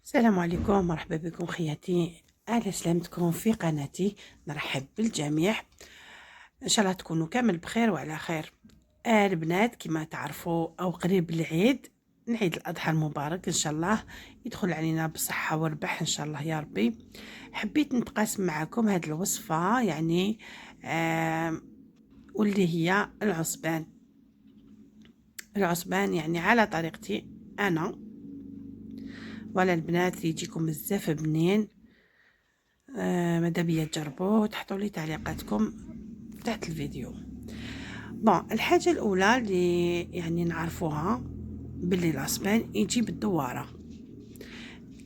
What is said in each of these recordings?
السلام عليكم، مرحبا بكم خياتي. اهلا سلامتكم في قناتي. نرحب بالجميع، ان شاء الله تكونوا كامل بخير وعلى خير. البنات كما تعرفوا او قريب العيد، العيد الاضحى المبارك ان شاء الله يدخل علينا بصحه وربح ان شاء الله يا ربي. حبيت نتقاسم معكم هذه الوصفه، يعني واللي هي العصبان يعني على طريقتي انا. ولا البنات يجيكم بزاف بنين. ماذا بيا تجربوه وتحطوا لي تعليقاتكم تحت الفيديو. الحاجه الاولى اللي يعني نعرفوها باللي العصبان يجي بالدواره.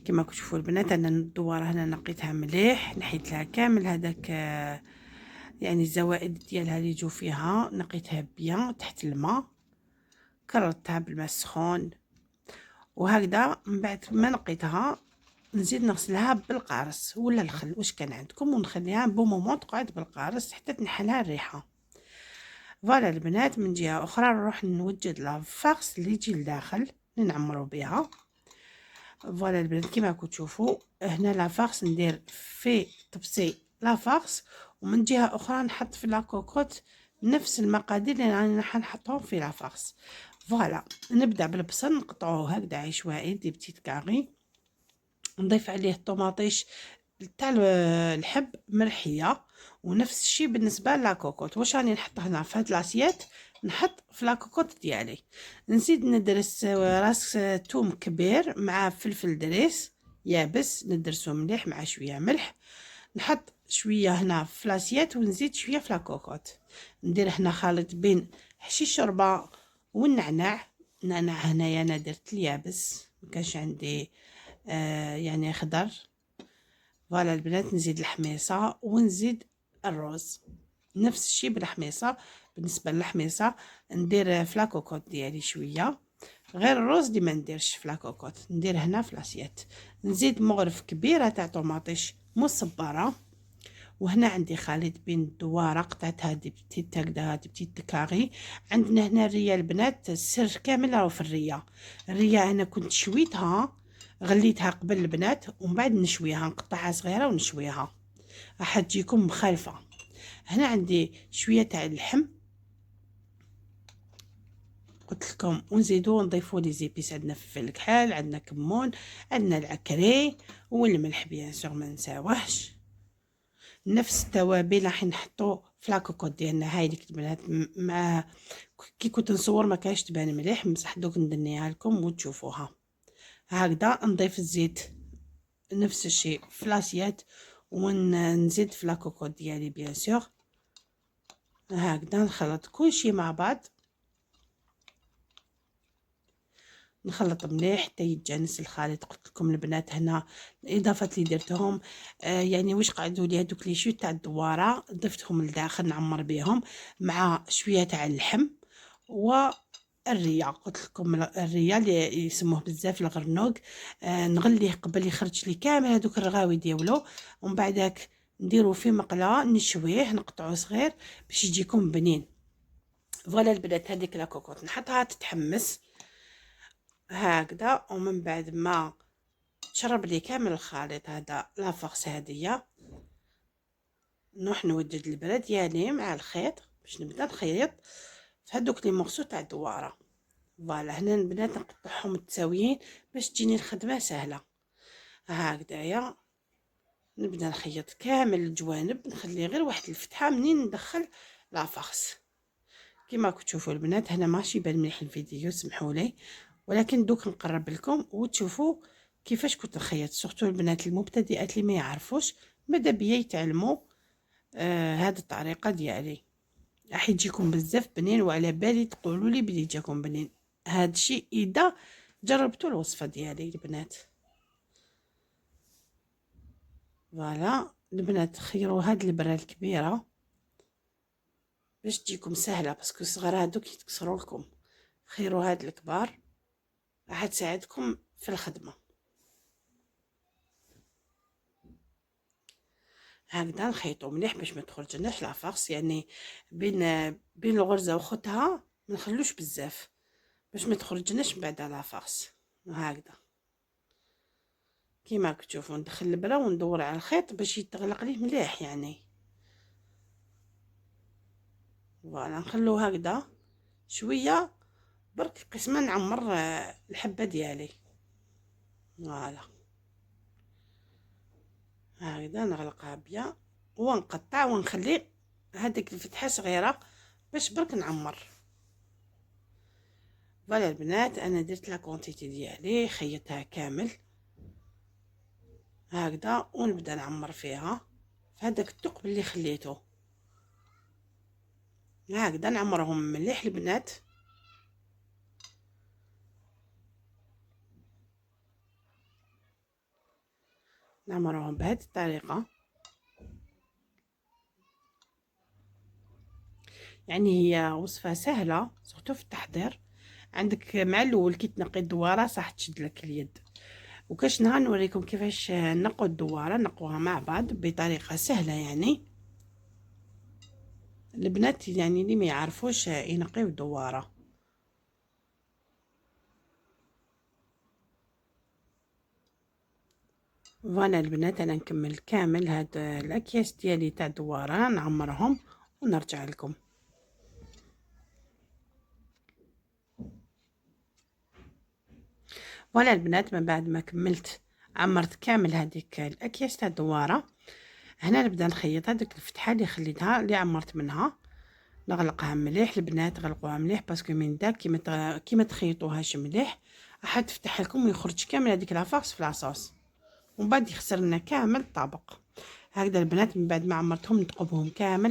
كما كتشوفوا البنات، انا الدواره هنا نقيتها مليح، نحيت لها كامل هذاك يعني الزوائد ديالها اللي يجوا فيها، نقيتها بيان تحت الماء، كررتها بالماء السخون. وهكذا من بعد ما نقيتها نزيد نغسلها بالقارص ولا الخل واش كان عندكم، ونخليها بومومون تقعد بالقارص حتى تنحلها الريحه. فوالا البنات، من جهه اخرى نروح نوجد لافارس اللي يجي لداخل نعمرو بها. فوالا البنات كيما راكم تشوفوا هنا لافارس ندير في طبسي لافارس، ومن جهه اخرى نحط في لاكوكوت نفس المقادير اللي راني نحطهم في لافارس. فوالا نبدا بالبصل، نقطعوه هكذا عشوائي دي بتيت كاري، نضيف عليه الطوماطيش تاع الحب مرحيه، ونفس الشيء بالنسبه لاكوكوت. واش راني نحط هنا في هاد لاسيات، نحط في لاكوكوت ديالي. نزيد ندرس راس توم كبير مع فلفل دريس يابس، ندرسو مليح مع شويه ملح. نحط شويه هنا في لاسيات ونزيد شويه في لاكوكوت. ندير هنا خليط بين حشيش شوربه والنعناع. النعناع هنايا انا درت اليابس، مكانش عندي يعني خضر. فوالا البنات نزيد الحميصه ونزيد الروز، نفس الشيء بالحميصه. بالنسبه للحميصه ندير فلاكوكوت ديالي شويه، غير الروز دي ما نديرش فلاكوكوت، ندير هنا في لاسيات. نزيد مغرف كبيره تاع طوماطيش مصبره، وهنا عندي خليط بين الدواره قطعتها دي بتيت هكذا، دي بتيت كاري. عندنا هنا الريه البنات، السر كامل راهو في الريه. الريه انا كنت شويتها، غليتها قبل البنات ومن بعد نشويها، نقطعها صغيره ونشويها راح تجيكم مخالفه. هنا عندي شويه تاع اللحم قلت لكم، ونزيدو نضيفوا لي زيبيس. عندنا فلفل الكحل، عندنا كمون، عندنا العكري والملح بيان سور ما نساوهش. نفس التوابل راح نحطو في لاكوكوط ديالنا. هاي اللي البنات مع كي كنت نصور ما كاينش تبان مليح، بصح دوك ندنيها لكم وتشوفوها. هكذا نضيف الزيت نفس الشيء في لاسيات، ونزيد في لاكوكوط ديالي بيان سور. هكذا نخلط كلشي مع بعض، نخلط مليح حتى يتجانس الخليط. قلت لكم البنات هنا الاضافات اللي درتهم يعني واش قعدوا لي هذوك لي شويه تاع الدواره ضفتهم لداخل نعمر بهم مع شويه تاع اللحم والريه. قلت لكم الريه اللي يسموه بزاف الغرنوق، نغليه قبل يخرج لي كامل هذوك الرغاوي ديالو، ومن بعدك نديرو في مقله نشويه، نقطعوه صغير باش يجيكم بنين. فوالا البنات هذيك لا كوكوط نحطها تتحمس هكذا، ومن بعد ما تشرب لي كامل الخليط هذا لافورس هذيا، نروح نوجد البراد ديالي مع الخيط باش نبدا نخيط في هذوك لي مورسو تاع الدواره. فوالا هنا البنات نقطعهم متساويين باش تجيني الخدمه سهله. هكذايا نبدا نخيط كامل الجوانب، نخلي غير واحد الفتحه منين ندخل لافورس. كما كتشوفوا البنات هنا ماشي يبان مليح الفيديو، سمحوا لي، ولكن دوك نقرب لكم وتشوفوا كيفاش كنت نخيط. سورتو البنات المبتدئات اللي ما يعرفوش، ماذا بيا يتعلموا هذه الطريقه ديالي، راح يجيكم بزاف بنين، وعلى بالي تقولوا لي بلي جاكم بنين. هذا الشيء اذا جربتوا الوصفه ديالي البنات. فوالا البنات خيروا هاد البره الكبيره باش تجيكم سهله، باسكو الصغار هادوك يتكسروا لكم. خيروا هاد الكبار راح تساعدكم في الخدمه. هكذا نخيطو مليح باش ما تخرجناش لافارس، يعني بين الغرزه وخوتها ما نخلوش بزاف باش ما تخرجناش من بعد لافارس. هكذا كيما راكم تشوفوا ندخل البرة وندور على الخيط باش يتغلق ليه مليح يعني. فوالا نخلوه هكذا شويه برك قسما نعمر الحبه ديالي. فوالا هكذا نغلقها بيا ونقطع ونخلي هذيك الفتحه صغيره باش برك نعمر. فوالا البنات انا درت لا كونتيتي ديالي خيطتها كامل هكذا ونبدا نعمر فيها في هذاك الثقب اللي خليته هكذا نعمرهم مليح البنات. نعمرهم بهذه الطريقه يعني هي وصفه سهله سورتو في التحضير. عندك مع الاول كي تنقي الدواره صح تشد لك اليد وكاش نهار نوريكم كيفاش نقوا الدواره نقوها مع بعض بطريقه سهله يعني البنات يعني اللي ما يعرفوش ينقيو الدواره. فوالا البنات انا نكمل كامل هاد الاكياس ديالي تاع الدواره نعمرهم ونرجع لكم. فوالا البنات من بعد ما كملت عمرت كامل هذيك الاكياس تاع الدواره هنا نبدا نخيط هذيك الفتحه اللي خليتها اللي عمرت منها نغلقها مليح البنات غلقوها مليح باسكو من داك كيما تخيطوهاش مليح راح تفتح لكم ويخرج كامل هذيك لافاس في لاصوص ومن بعد يخسر لنا كامل الطبق. هكذا البنات من بعد ما عمرتهم نثقبهم كامل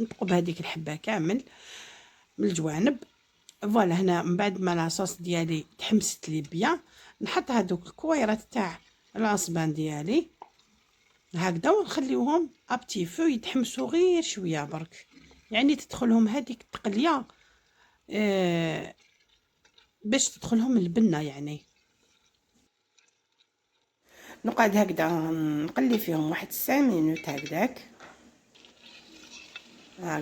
نثقب هذيك الحبه كامل من الجوانب. فوالا هنا من بعد ما لاصوص ديالي تحمست لي بيا نحط هذوك الكويرات تاع العصبان ديالي هكذا ونخليوهم ابتي فو يتحمسوا غير شويه برك يعني تدخلهم هذيك التقليه باش تدخلهم البنه يعني. نقعد هكذا نقلي فيهم واحد 9 مينوت هكذاك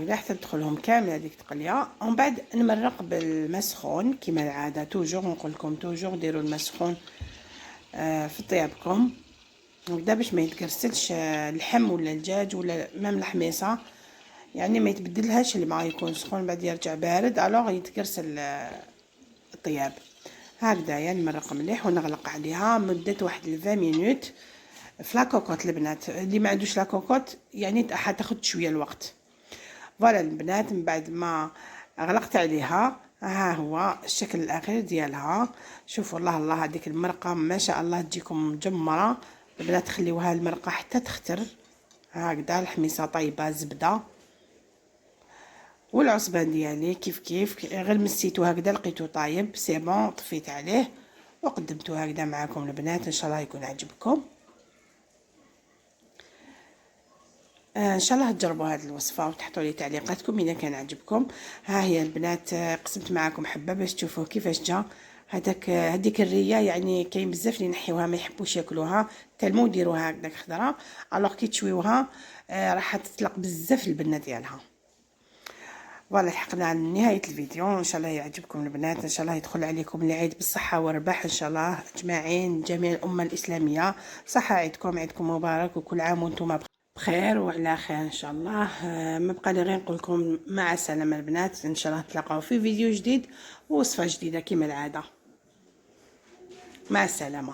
حتى تدخلهم كامل هذيك التقليه ومن بعد نمرق بالماء سخون كما العاده توجور نقول لكم توجور ديروا الماء سخون في طيابكم هكذا باش ما يتكرسلش اللحم ولا الدجاج ولا مام الحميصه يعني ما يتبدلهاش الماء يكون سخون بعد يرجع بارد الوغ يتكرسل الطياب. هكذا يعني نمرق مليح ونغلق عليها مده واحد 20 مينوت في لاكوكوت البنات اللي ما عندوش لاكوكوت يعني حتاخد شويه الوقت. فوالا البنات من بعد ما غلقت عليها ها هو الشكل الاخير ديالها. شوفوا الله الله هذيك المرقه ما شاء الله تجيكم مجمره البنات خليوها المرقه حتى تختر هكذا الحميصه طيبه زبده والعصبان ديالي كيف غير مسيتو هكذا لقيتو طايب سي بون طفيت عليه وقدمتو هكذا معكم البنات ان شاء الله يكون عجبكم. ان شاء الله تجربوا هذه الوصفه وتحطوا لي تعليقاتكم اذا كان عجبكم. ها هي البنات قسمت معكم حبه باش تشوفوا كيفاش جا هذيك الريه يعني كاين بزاف اللي ينحيوها ما يحبوش ياكلوها تلمو ديروها هكذاك خضره الوغ كي تشويوها راح تطلق بزاف البنه ديالها. فوالا لحقنا على نهايه الفيديو ان شاء الله يعجبكم البنات ان شاء الله يدخل عليكم العيد بالصحه والرباح ان شاء الله اجمعين جميع الامه الاسلاميه. صحه عيدكم مبارك وكل عام وانتم بخير وعلى خير ان شاء الله. ما بقى لي غير نقول لكم مع السلامه البنات ان شاء الله تلاقاو في فيديو جديد ووصفه جديده كما العاده. مع السلامه.